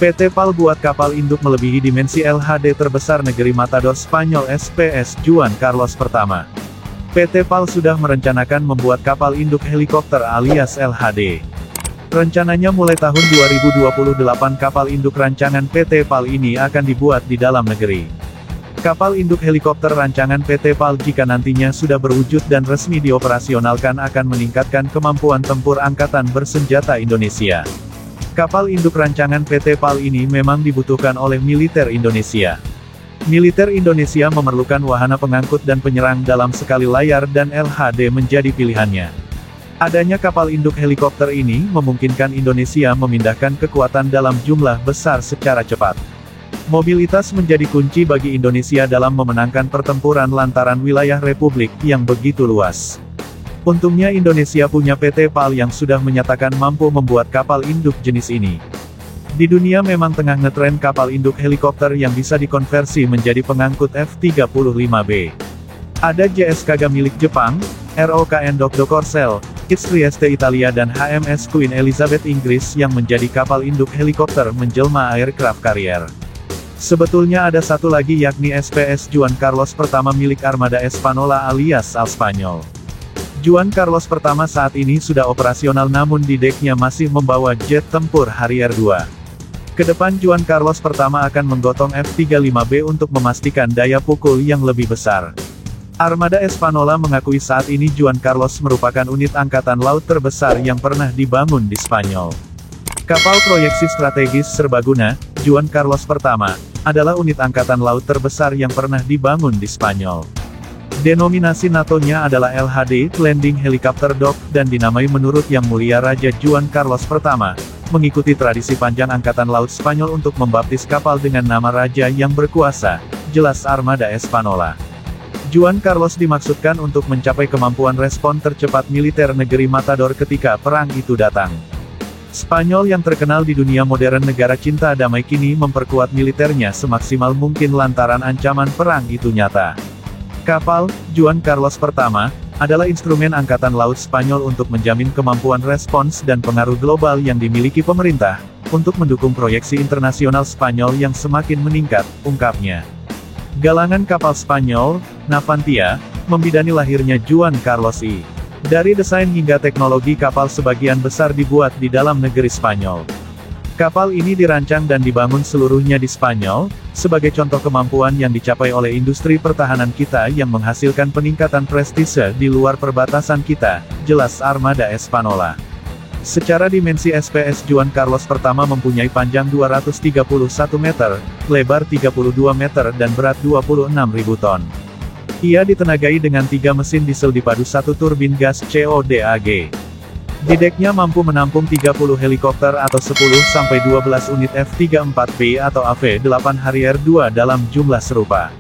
PT PAL buat kapal induk melebihi dimensi LHD terbesar negeri Matador Spanyol SPS Juan Carlos pertama. PT PAL sudah merencanakan membuat kapal induk helikopter alias LHD. Rencananya mulai tahun 2028 kapal induk rancangan PT PAL ini akan dibuat di dalam negeri. Kapal induk helikopter rancangan PT PAL jika nantinya sudah berwujud dan resmi dioperasionalkan akan meningkatkan kemampuan tempur angkatan bersenjata Indonesia. Kapal induk rancangan PT PAL ini memang dibutuhkan oleh militer Indonesia. Militer Indonesia memerlukan wahana pengangkut dan penyerang dalam sekali layar dan LHD menjadi pilihannya. Adanya kapal induk helikopter ini memungkinkan Indonesia memindahkan kekuatan dalam jumlah besar secara cepat. Mobilitas menjadi kunci bagi Indonesia dalam memenangkan pertempuran lantaran wilayah Republik yang begitu luas. Untungnya Indonesia punya PT PAL yang sudah menyatakan mampu membuat kapal induk jenis ini. Di dunia memang tengah ngetren kapal induk helikopter yang bisa dikonversi menjadi pengangkut F-35B. Ada JS Kaga milik Jepang, ROKN Dokdo Corcel, Kits Trieste Italia dan HMS Queen Elizabeth Inggris yang menjadi kapal induk helikopter menjelma aircraft carrier. Sebetulnya ada satu lagi yakni SPS Juan Carlos pertama milik Armada Espanola alias Al Spanyol. Juan Carlos pertama saat ini sudah operasional namun di deknya masih membawa jet tempur Harrier 2. Kedepan Juan Carlos pertama akan menggotong F-35B untuk memastikan daya pukul yang lebih besar. Armada Espanola mengakui saat ini Juan Carlos merupakan unit angkatan laut terbesar yang pernah dibangun di Spanyol. Kapal proyeksi strategis serbaguna, Juan Carlos pertama, adalah unit angkatan laut terbesar yang pernah dibangun di Spanyol. Denominasi NATO-nya adalah LHD, Landing Helicopter Dock, dan dinamai menurut Yang Mulia Raja Juan Carlos pertama, mengikuti tradisi panjang Angkatan Laut Spanyol untuk membaptis kapal dengan nama Raja yang berkuasa, jelas Armada Espanola. Juan Carlos dimaksudkan untuk mencapai kemampuan respon tercepat militer negeri Matador ketika perang itu datang. Spanyol yang terkenal di dunia modern negara cinta damai kini memperkuat militernya semaksimal mungkin lantaran ancaman perang itu nyata. Kapal, Juan Carlos pertama, adalah instrumen Angkatan Laut Spanyol untuk menjamin kemampuan respons dan pengaruh global yang dimiliki pemerintah, untuk mendukung proyeksi internasional Spanyol yang semakin meningkat, ungkapnya. Galangan kapal Spanyol, Navantia, membidani lahirnya Juan Carlos I. Dari desain hingga teknologi kapal sebagian besar dibuat di dalam negeri Spanyol. Kapal ini dirancang dan dibangun seluruhnya di Spanyol, sebagai contoh kemampuan yang dicapai oleh industri pertahanan kita yang menghasilkan peningkatan prestise di luar perbatasan kita, jelas Armada Espanola. Secara dimensi SPS Juan Carlos pertama mempunyai panjang 231 meter, lebar 32 meter dan berat 26.000 ton. Ia ditenagai dengan 3 mesin diesel dipadu 1 turbin gas CODAG. Di deknya mampu menampung 30 helikopter atau 10-12 unit F-34B atau AV-8 Harrier 2 dalam jumlah serupa.